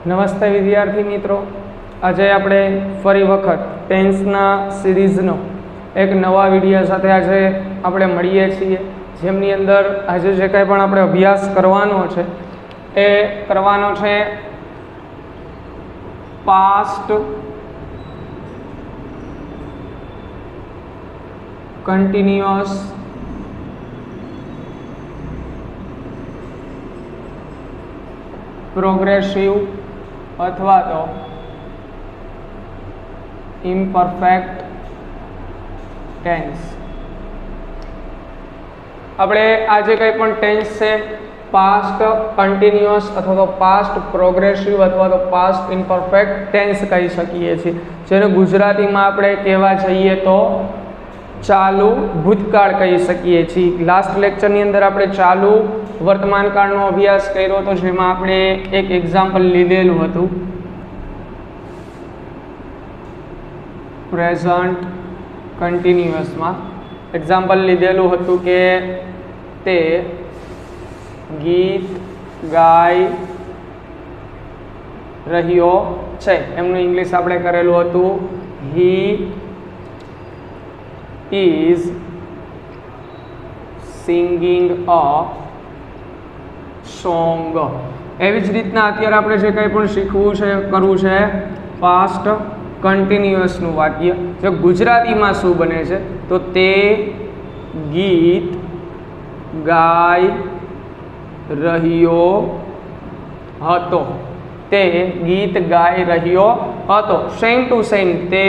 નમસ્તે વિદ્યાર્થી મિત્રો, આજે આપણે ફરી વખત ટેન્સના સિરીઝનો એક નવા વિડીયો સાથે આજે આપણે મળીએ છીએ, જેમની અંદર આજે જે કંઈ પણ આપણે અભ્યાસ કરવાનો છે એ કરવાનો છે પાસ્ટ કન્ટિન્યુઅસ પ્રોગ્રેસિવ અથવા તો ઇમ્પરફેક્ટ ટેન્સ. આપણે આજે કંઈ પણ ટેન્સ છે પાસ્ટ કન્ટિન્યુઅસ અથવા તો પાસ્ટ પ્રોગ્રેસિવ અથવા તો પાસ્ટ ઇમ્પરફેક્ટ ટેન્સ કહી શકીએ છીએ, જેને ગુજરાતીમાં આપણે કહેવા જઈએ તો ચાલુ ભૂતકાળ કહી શકીએ છીએ. લાસ્ટ લેક્ચરની અંદર આપણે ચાલુ વર્તમાનકાળનો અભ્યાસ કર્યો હતો, જેમાં આપણે એક એક્ઝામ્પલ લીધેલું હતું પ્રેઝન્ટ કન્ટિન્યુઅસમાં. એક્ઝામ્પલ લીધેલું હતું કે તે ગીત ગાઈ રહ્યો છે. એમનું ઇંગ્લિશ આપણે કરેલું હતું હી is singing a song. એવી જ રીતના અત્યારે આપણે જે કંઈ પણ શીખવું છે, કરવું છે પાસ્ટ કન્ટિન્યુઅસનું વાક્ય, જે ગુજરાતીમાં શું બને છે તો તે ગીત ગાઈ રહ્યો હતો. તે ગીત ગાઈ રહ્યો હતો. સેમ ટુ સેમ તે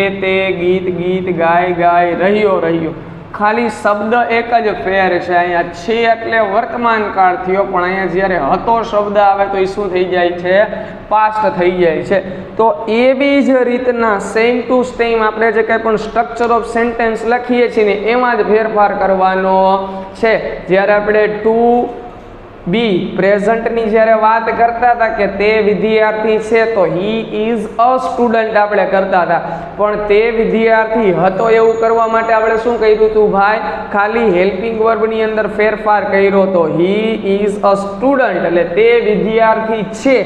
ગીત ગાઈ રહ્યો. ખાલી શબ્દ એક જ ફેર છે. અહીંયા છે એટલે વર્તમાન કાળ થયો, પણ અહીંયા જ્યારે હતો શબ્દ આવે તો એ શું થઈ જાય છે? પાસ્ટ થઈ જાય છે. તો એવી જ રીતના સેમ ટુ સેમ આપણે જે કંઈ પણ સ્ટ્રક્ચર ઓફ સેન્ટેન્સ લખીએ છીએ ને એમાં જ ફેરફાર કરવાનો છે. જ્યારે આપણે ટુ બી પ્રેઝન્ટની જ્યારે વાત કરતા હતા કે તે વિદ્યાર્થી છે તો હી ઇઝ અ સ્ટુડન્ટ આપણે કરતા હતા, પણ તે વિદ્યાર્થી હતો એવું કરવા માટે આપણે શું કર્યું હતું ભાઈ? ખાલી હેલ્પિંગ વર્બની અંદર ફેરફાર કર્યો તો હી ઇઝ અ સ્ટુડન્ટ એટલે તે વિદ્યાર્થી છે,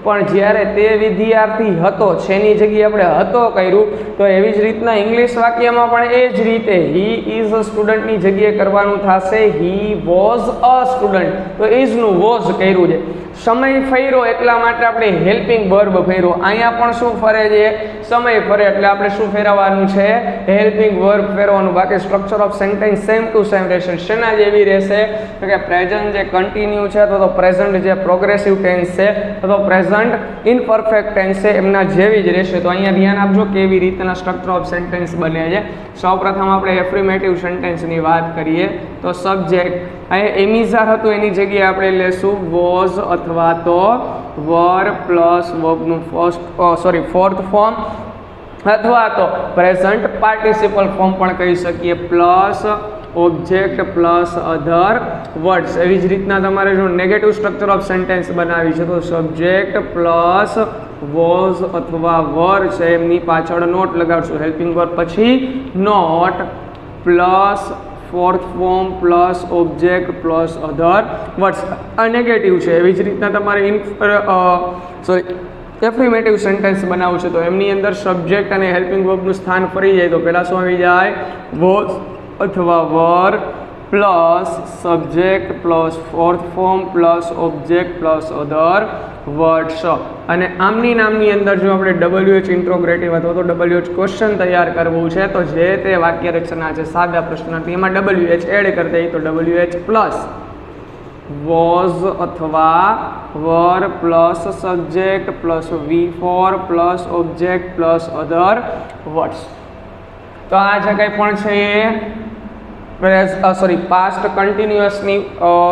પણ જ્યારે તે વિદ્યાર્થી હતો છેની જગ્યાએ આપણે હતો કર્યું. તો એવી જ રીતના ઇંગ્લિશ વાક્યમાં પણ એ જ રીતે હી ઇઝ અ સ્ટુડન્ટની જગ્યાએ કરવાનું થશે હી વોઝ અ સ્ટુડન્ટ. તો ઇઝનું વોઝ કર્યું છે. સમય ફેર્યો એટલા માટે આપણે હેલ્પિંગ વર્બ ફેર્યો. અહીંયા પણ શું ફરે છે? સમય ફરે એટલે આપણે શું ફેરવવાનું છે? હેલ્પિંગ વર્બ ફેરવાનું. બાકી structure of sentence same to same રહેશે. શેના જેવી રહેશે? તો કે પ્રેઝન્ટ જે કન્ટિન્યુ છે તો પ્રેઝન્ટ જે પ્રોગ્રેસિવ ટેન્સ છે તો પ્રેઝન્ટ ઇનપરફેક્ટ ટેન્સ છે એમના જેવી જ રહેશે. તો અહીંયા ધ્યાન આપજો કેવી રીતના સ્ટ્રક્ચર ઓફ સેન્ટેન્સ બને છે. સૌપ્રથમ આપણે એફર્મેટિવ સેન્ટેન્સની વાત કરીએ તો સબ્જેક્ટ અહીંયા એમિઝાર હતું એની જગ્યાએ આપણે લેશું વોઝ અથવા તો વર પ્લસ વર્બનું ફોર્થ ફોર્મ અથવા તો પ્રેઝન્ટ પાર્ટિસિપલ ફોર્મ પણ કહી શકીએ, plus object plus other words. એવી જ રીતના તમારે જો નેગેટિવ સ્ટ્રક્ચર ઓફ સેન્ટેન્સ બનાવી છે તો સબ્જેક્ટ પ્લસ વોઝ અથવા વર છે એમની પાછળ નોટ લગાડશું, હેલ્પિંગ વર્બ પછી not plus fourth form plus object plus other words. આ નેગેટિવ છે. એવી જ રીતના તમારે એફર્મેટિવ સેન્ટેન્સ બનાવવું છે તો એમની અંદર સબ્જેક્ટ અને હેલ્પિંગ વર્બનું સ્થાન ફરી જાય તો પહેલાં શું આવી જાય? વોઝ અથવા were plus subject plus fourth form plus object plus other words. અને આમની નામની અંદર જો આપણે WH ઇન્ટ્રોગ્રેટિવ અથવા તો WH ક્વેશ્ચન તૈયાર કરવું છે તો જે તે વાક્ય રચના છે સાદા પ્રશ્નાર્થી એમાં WH એડ કરી દઈએ તો WH પ્લસ વોઝ અથવા were plus subject plus V4 plus object plus other words. તો આ જે કંઈ પણ છે એ પાસ્ટ કન્ટિન્યુઅસની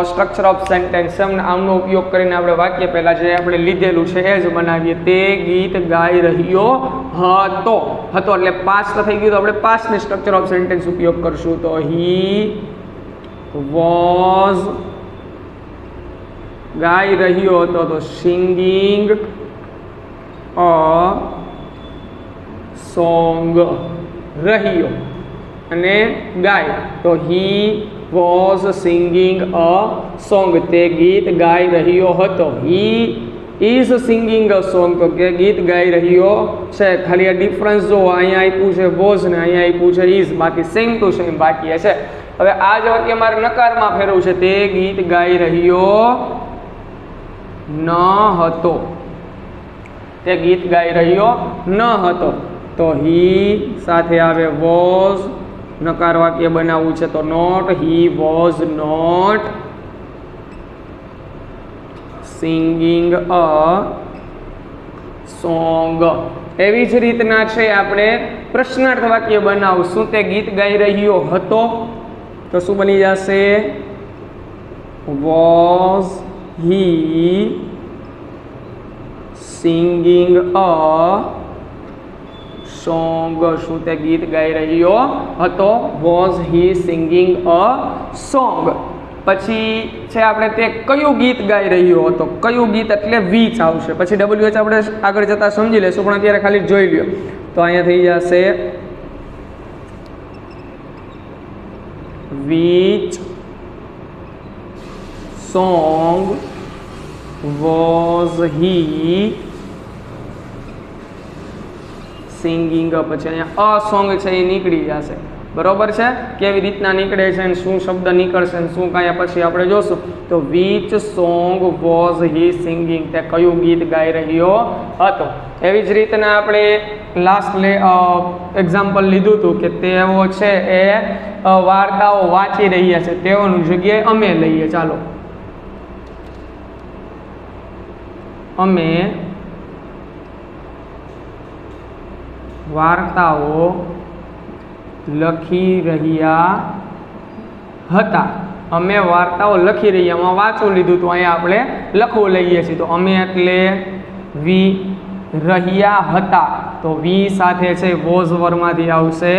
સ્ટ્રક્ચર ઓફ સેન્ટેન્સ આમનો ઉપયોગ કરીને આપણે વાક્ય પહેલાં જે આપણે લીધેલું છે એ જ બનાવીએ. તે ગીત ગાઈ રહ્યો હતો. એટલે પાસ્ટ થઈ ગયું તો આપણે પાસ્ટની સ્ટ્રક્ચર ઓફ સેન્ટેન્સ ઉપયોગ કરશું તો હી વોઝ ગાઈ રહ્યો હતો તો સિંગિંગ અ સોંગ રહ્યો અને ગાય તો he was singing a song, તે ગીત ગાઈ રહ્યો હતો. He is singing a song, તો કે ગીત ગાઈ રહ્યો છે. ખાલી આ ડિફરન્સ જો અહીંયા આપ્યું છે વોઝ ને અહીંયા આપ્યું છે ઇઝ, બાકી સેમ ટુ સેમ વાક્ય છે. હવે આ જ વાક્ય મારે નકારમાં ફેરવવું છે. તે ગીત ગાઈ રહ્યો ન હતો, તે ગીત ગાઈ રહ્યો ન હતો. તો હી સાથે આવે વોઝ, નકાર વાક્ય બનાવવું છે તો not, he was not singing a song. એવી જ રીતના છે આપણે પ્રશ્નાર્થ વાક્ય બનાવશું. તે ગીત ગાઈ રહ્યો હતો તો શું બની જશે? Was he singing a song. શું તે ગીત ગાઈ રહ્યો હતો? Was he singing a song. પછી છે આપણે તે કયું ગીત ગાઈ રહ્યો હતો, કયું ગીત એટલે વીચ આવશે. પછી WH આપણે આગળ જતા સમજી લેશું, પણ અત્યારે ખાલી જોઈ લ્યો. તો અહીંયા થઈ જશે which song was he singing. પછી અહીંયા અ સોંગ છે એ નીકળી જશે. બરોબર છે? કેવી રીતના નીકળે છે અને શું શબ્દ નીકળશે અને શું કાંઈ પછી આપણે જોશું. તો which song was he singing, તે કયું ગીત ગાઈ રહ્યો હતો. એવી જ રીતના આપણે લાસ્ટ એક્ઝામ્પલ લીધું હતું કે તેઓ છે એ વાર્તાઓ વાંચી રહ્યા છે. તેઓની જગ્યાએ અમે લઈએ. ચાલો, અમે વાર્તાઓ લખી રહ્યા હતા. અમે વાર્તાઓ લખી રહ્યા, એમાં વાંચવું લીધું તો અહીંયા આપણે લખવું લઈએ છીએ. તો અમે એટલે વી, રહ્યા હતા તો વી સાથે છે વોઝ વરમાંથી આવશે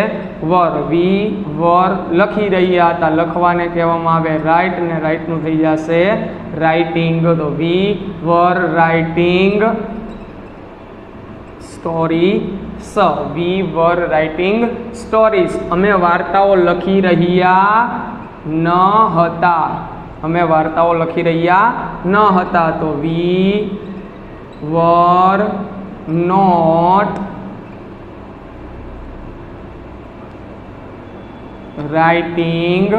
વર. વી વર લખી રહ્યા હતા, લખવાને કહેવામાં આવે રાઇટ, ને રાઇટનું થઈ જશે રાઇટિંગ. તો વી વર રાઇટિંગ સ્ટોરી સ. વી વર રાઇટિંગ સ્ટોરીઝ. અમે વાર્તાઓ લખી રહ્યા ન હતા. અમે વાર્તાઓ લખી રહ્યા ન હતા તો વી વર નોટ રાઇટિંગ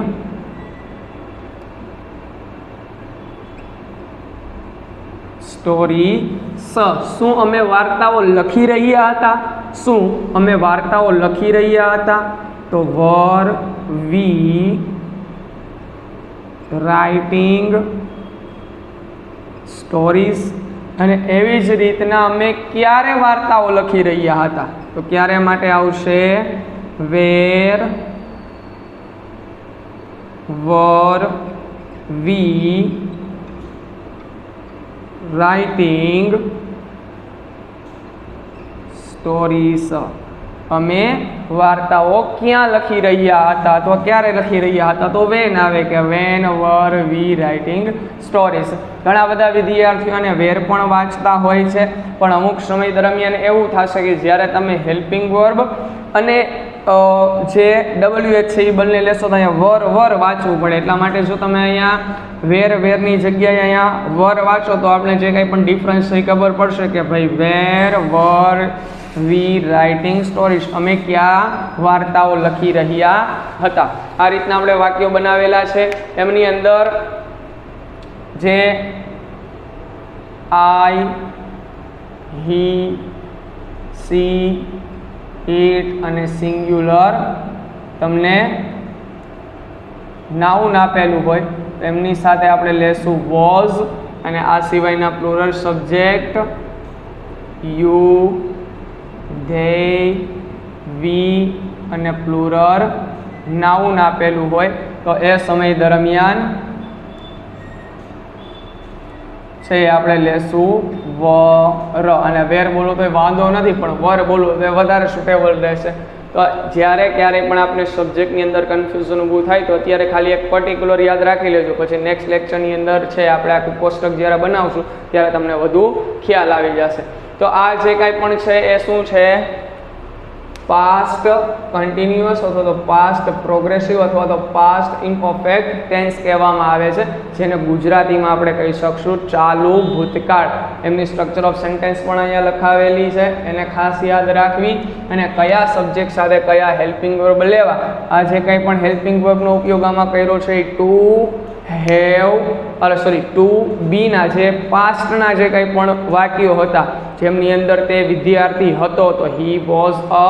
સ્ટોરી સ. શું અમે વાર્તાઓ લખી રહ્યા હતા? શું અમે વાર્તાઓ લખી રહ્યા હતા? તો વર વી રાઇટિંગ સ્ટોરીઝ. અને એવી જ રીતના અમે ક્યારે વાર્તાઓ લખી રહ્યા હતા? તો ક્યારે માટે આવશે વેર વર વી રાઇટિંગ સ્ટોરીઝ. અમે વાર્તાઓ ક્યાં લખી રહ્યા હતા? તો ક્યારે લખી રહ્યા હતા? તો વેન આવે કે વેન વર વી રાઇટિંગ સ્ટોરીઝ. ઘણા બધા વિદ્યાર્થીઓને વેર પણ વાંચતા હોય છે, પણ અમુક સમય દરમિયાન એવું થશે કે જ્યારે તમે હેલ્પિંગ વર્બ અને જે WH છે એ બંને લેશો તો અહીંયા વર વર વાંચવું પડે. એટલા માટે જો તમે અહીંયા વેર વેરની જગ્યાએ અહીંયા વર વાંચો તો આપણે જે કંઈ પણ ડિફરન્સ છે એ ખબર પડશે કે ભાઈ વેર વર વી રાઇટિંગ સ્ટોરીઝ. અમે ક્યાં વાર્તાઓ લખી રહ્યા હતા. આ રીતના આપણે વાક્યો બનાવેલા છે. એમની અંદર જે આઈ, હી, સી, ઇટ અને સિંગ્યુલર તમને નાઉન આપેલું હોય એમની સાથે આપણે લેશું વોઝ, અને આ સિવાયના પ્લુરલ સબ્જેક્ટ યુ, ધે, વી અને પ્લુરલ નાઉન આપેલું હોય તો એ સમય દરમિયાન છે આપણે લેશું વર. અને વેર બોલો તો વાંધો નથી, પણ વર બોલો તો વધારે સુટેબલ રહેશે. તો જ્યારે ક્યારેય પણ આપણે સબ્જેક્ટની અંદર કન્ફ્યુઝન ઊભું થાય તો અત્યારે ખાલી એક પર્ટિક્યુલર યાદ રાખી લેજો. પછી નેક્સ્ટ લેક્ચરની અંદર છે આપણે આખું કોષ્ટક જ્યારે બનાવશું ત્યારે તમને વધુ ખ્યાલ આવી જશે. તો આ જે કાંઈ પણ છે એ શું છે? પાસ્ટ કન્ટિન્યુઅસ અથવા તો પાસ્ટ પ્રોગ્રેસિવ અથવા તો પાસ્ટ ઇમ્પરફેક્ટ ટેન્સ કહેવામાં આવે છે, જેને ગુજરાતીમાં આપણે કહી શકશું ચાલુ ભૂતકાળ. એમની સ્ટ્રક્ચર ઓફ સેન્ટેન્સ પણ અહીંયા લખાવેલી છે, એને ખાસ યાદ રાખવી. અને કયા સબ્જેક્ટ સાથે કયા હેલ્પિંગ વર્બ લેવા, આ જે કંઈ પણ હેલ્પિંગ વર્બનો ઉપયોગ આમાં કર્યો છે એ ટુ ટુ બીના જે પાસ્ટના જે કંઈ પણ વાક્યો હતા જેમની અંદર તે વિદ્યાર્થી હતો તો હી વોઝ અ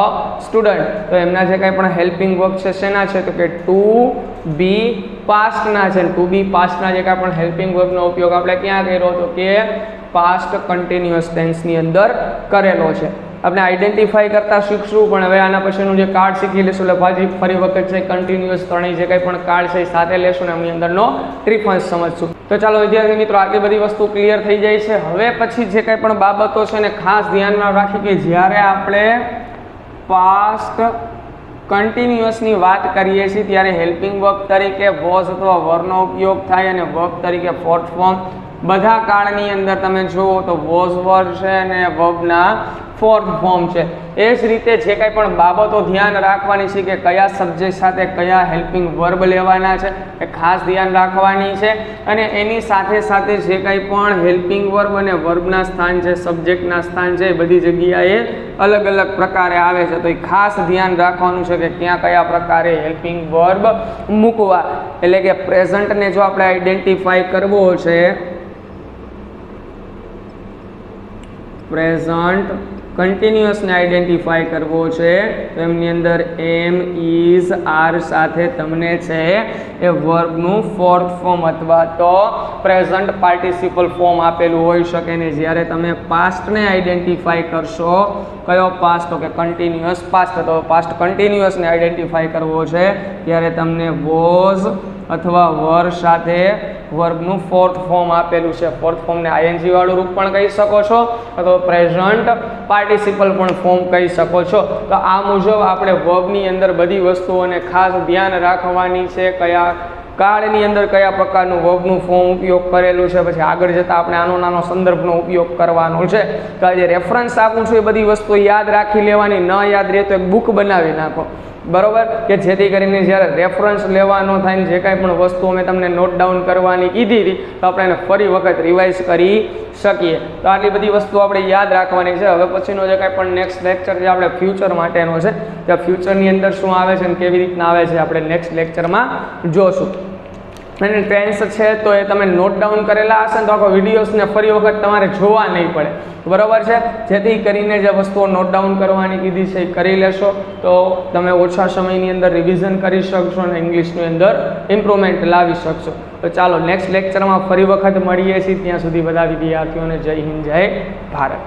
સ્ટુડન્ટ, તો એમના જે કંઈ પણ હેલ્પિંગ વર્બ છે શેના છે તો કે ટુ બી પાસ્ટના છે. ટુ બી પાસ્ટના જે કાંઈ પણ હેલ્પિંગ વર્બનો ઉપયોગ આપણે ક્યાં કર્યો હતો કે પાસ્ટ કન્ટિન્યુઅસ ટેન્સની અંદર કરેલો છે. આપણે આઈડેન્ટિફાઈ કરતા શીખશું, પણ હવે આના પછીનું જે કાર્ડ શીખી લેશું એટલે પાછી ફરી વખત છે કન્ટિન્યુઅસ ત્રણેય જે કંઈ પણ કાર્ડ છે એ સાથે લેશું ને એમની અંદરનો ડિફરન્સ સમજશું. તો ચાલો વિદ્યાર્થી મિત્રો, આટલી બધી વસ્તુ ક્લિયર થઈ જાય છે. હવે પછી જે કંઈ પણ બાબતો છે ને ખાસ ધ્યાનમાં રાખી કે જ્યારે આપણે પાસ્ટ કન્ટિન્યુઅસની વાત કરીએ છીએ ત્યારે હેલ્પિંગ વર્બ તરીકે વોઝ અથવા વરનો ઉપયોગ થાય અને વર્બ તરીકે ફોર્થ ફોર્મ. બધા કાળની અંદર તમે જુઓ તો વોઝ વર છે અને વર્બના ફોર્થ ફોર્મ છે. એ જ રીતે જે કંઈ પણ બાબતો ધ્યાન રાખવાની છે કે કયા સબ્જેક્ટ સાથે કયા હેલ્પિંગ વર્બ લેવાના છે એ ખાસ ધ્યાન રાખવાની છે. અને એની સાથે સાથે જે કંઈ પણ હેલ્પિંગ વર્બ અને વર્બના સ્થાન છે, સબ્જેક્ટના સ્થાન છે, એ બધી જગ્યાએ અલગ અલગ પ્રકારે આવે છે. તો એ ખાસ ધ્યાન રાખવાનું છે કે ક્યાં કયા પ્રકારે હેલ્પિંગ વર્બ મૂકવા. એટલે કે પ્રેઝન્ટને જો આપણે આઈડેન્ટિફાઈ કરવો છે, પ્રેઝન્ટ કન્ટિન્યુઅસને આઈડેન્ટિફાઈ કરવો છે તો એમની અંદર એમ, ઇઝ, આર સાથે તમને છે એ વર્બનું ફોર્થ ફોર્મ અથવા તો પ્રેઝન્ટ પાર્ટિસિપલ ફોર્મ આપેલું હોઈ શકે ને. જ્યારે તમે પાસ્ટને આઈડેન્ટિફાઈ કરશો, કયો પાસ્ટ તો કે કન્ટિન્યુઅસ પાસ્ટ, તો પાસ્ટ કન્ટિન્યુઅસને આઈડેન્ટિફાઈ કરવો છે ત્યારે તમને વોઝ અથવા વર સાથે વર્બનું ફોર્થ ફોર્મ આપેલું છે. ફોર્થ ફોર્મને આઈએનજી વાળું રૂપ પણ કહી શકો છો અથવા પ્રેઝન્ટ પાર્ટિસિપલ પણ ફોર્મ કહી શકો છો. તો આ મુજબ આપણે વર્બની અંદર બધી વસ્તુઓને ખાસ ધ્યાન રાખવાની છે, કયા કાળની અંદર કયા પ્રકારનું વર્બનું ફોર્મ ઉપયોગ કરેલું છે. પછી આગળ જતાં આપણે આનો નાનો સંદર્ભનો ઉપયોગ કરવાનો છે. તો જે રેફરન્સ આપું છું એ બધી વસ્તુ યાદ રાખી લેવાની, ન યાદ રહે તો એક બુક બનાવી નાખો, બરોબર, કે જેથી કરીને જ્યારે રેફરન્સ લેવાનો થાય ને જે કાંઈ પણ વસ્તુઓ મેં તમને નોટ ડાઉન કરવાની કીધી હતી તો આપણે એને ફરી વખત રિવાઇઝ કરી શકીએ. તો આટલી બધી વસ્તુઓ આપણે યાદ રાખવાની છે. હવે પછીનો જે કાંઈ પણ નેક્સ્ટ લેક્ચર જે આપણે ફ્યુચર માટેનો છે, ત્યાં ફ્યુચરની અંદર શું આવે છે અને કેવી રીતના આવે છે આપણે નેક્સ્ટ લેક્ચરમાં જોશું. અને ટેન્સ છે તો એ તમે નોટ ડાઉન કરેલા હશે ને તો આખો વિડીયોઝને ફરી વખત તમારે જોવા નહીં પડે, બરાબર છે. જેથી કરીને જે વસ્તુઓ નોટ ડાઉન કરવાની કીધી છે એ કરી લેશો તો તમે ઓછા સમયની અંદર રિવિઝન કરી શકશો અને ઇંગ્લિશની અંદર ઇમ્પ્રુવમેન્ટ લાવી શકશો. તો ચાલો નેક્સ્ટ લેક્ચરમાં ફરી વખત મળીએ છીએ. ત્યાં સુધી બધા વિદ્યાર્થીઓને જય હિન્દ, જય ભારત.